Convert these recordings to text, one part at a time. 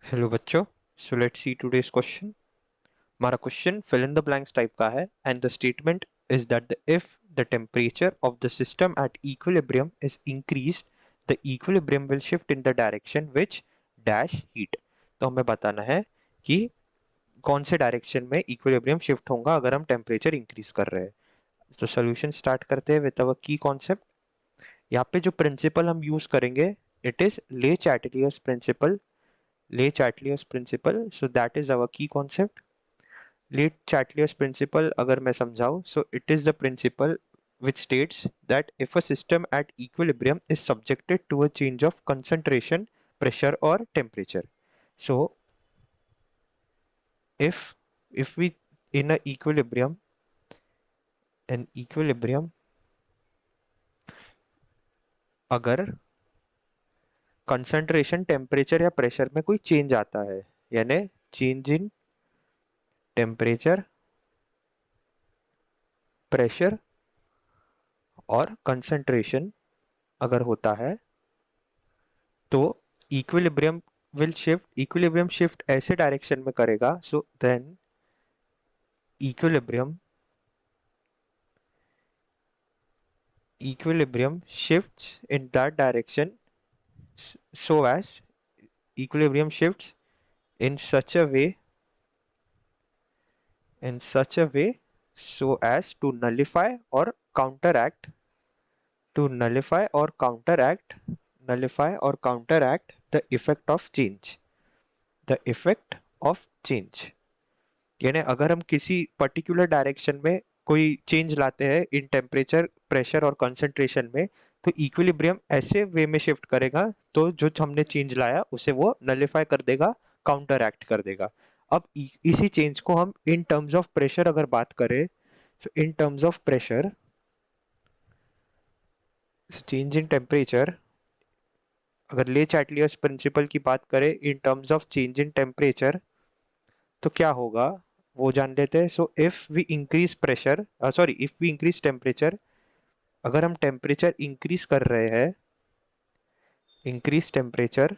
Hello बच्चों, so let's see today's question. हमारा question fill in the blanks type का है and the statement is that if the temperature of the system at equilibrium is increased, the equilibrium will shift in the direction which dash heat. तो हमें बताना है कि कौन से direction में इक्विलिब्रियम शिफ्ट होगा अगर हम टेम्परेचर इंक्रीज कर रहे हैं। तो सोल्यूशन स्टार्ट करते हैं विद अवर की कॉन्सेप्ट। यहाँ पे जो प्रिंसिपल हम यूज करेंगे, इट इज ले Chatelier's principle. Le Chatelier's principle, so that is our की कॉन्सेप्ट। ले चैटलियर्स प्रिंसिपल अगर मैं समझाऊं, so it is the principle which states that if a system at equilibrium is subjected to a change of concentration, pressure or temperature. So if we in a equilibrium अगर concentration, temperature या pressure में कोई change आता है, यानी change in temperature, pressure और concentration अगर होता है, तो इक्विलिब्रियम शिफ्ट ऐसे डायरेक्शन में करेगा, so then equilibrium shifts in that direction, so as equilibrium shifts in such a way so as to nullify or counteract the effect of change। यानी अगर हम किसी पर्टिकुलर डायरेक्शन में कोई चेंज लाते हैं इन टेम्परेचर, प्रेशर और concentration में, तो इक्विलिब्रियम ऐसे वे में शिफ्ट करेगा तो जो हमने चेंज लाया उसे वो नलिफाई कर देगा, काउंटर एक्ट कर देगा। अब इसी चेंज को हम इन टर्म्स ऑफ प्रेशर अगर बात करें, तो in terms of pressure, change in temperature, अगर ले चैटलियर्स प्रिंसिपल की बात करें in terms of change in temperature, तो क्या होगा वो जान लेते हैं। So if we increase pressure, sorry if we increase temperature, अगर हम टेम्परेचर इंक्रीज कर रहे हैं, इंक्रीज टेम्परेचर,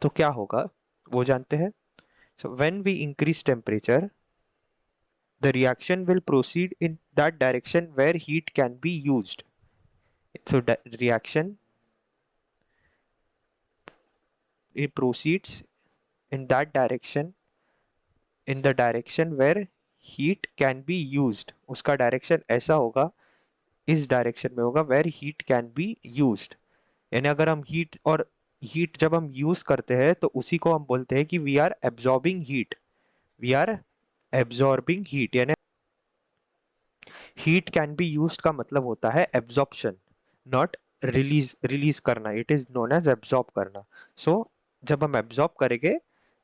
तो क्या होगा वो जानते हैं। So when we increase temperature, the reaction will proceed in that direction where heat can be used. So reaction it proceeds in that direction, in the direction where heat can be used। उसका direction ऐसा होगा, इस direction में होगा where heat can be used. यानी अगर हम heat जब हम यूज करते हैं तो उसी को हम बोलते हैं कि वी आर एब्जॉर्बिंग हीट। यानी हीट कैन बी यूज्ड का मतलब होता है एब्जॉर्प्शन, नॉट रिलीज करना। It is known as absorb करना। सो जब हम एब्जॉर्ब करेंगे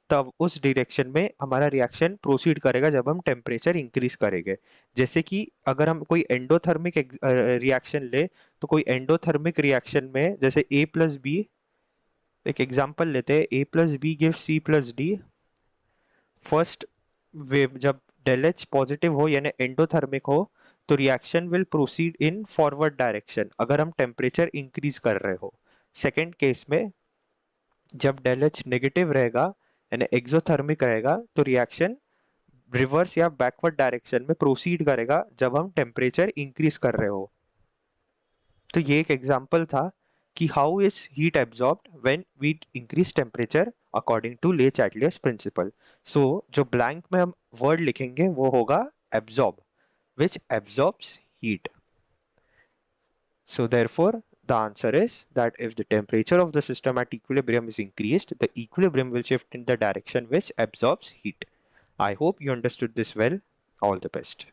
तब उस डायरेक्शन में हमारा रिएक्शन प्रोसीड करेगा जब हम टेम्परेचर इंक्रीज करेंगे। जैसे कि अगर हम कोई एंडोथर्मिक रिएक्शन ले, तो कोई एंडोथर्मिक रिएक्शन में जैसे ए प्लस बी, एक एग्जांपल लेते हैं, A plus B give C plus D. First wave जब डेल एच पॉजिटिव हो यानी एंडोथर्मिक हो, तो reaction will proceed in forward direction अगर हम टेम्परेचर इंक्रीज कर रहे हो। सेकेंड केस में जब डेल एच नेगेटिव रहेगा यानी एक्सोथर्मिक रहेगा, तो रिएक्शन रिवर्स या बैकवर्ड डायरेक्शन में प्रोसीड करेगा जब हम टेम्परेचर इंक्रीज कर रहे हो। तो ये एक एग्जांपल था कि how is heat absorbed when we increase temperature according to Le Chatelier's principle. सो जो ब्लैंक में हम वर्ड लिखेंगे वो होगा absorb, which absorbs heat. So therefore, the answer is that if the temperature of the system at equilibrium is increased, the equilibrium will shift in the direction which absorbs heat. I hope you understood this well. All the best.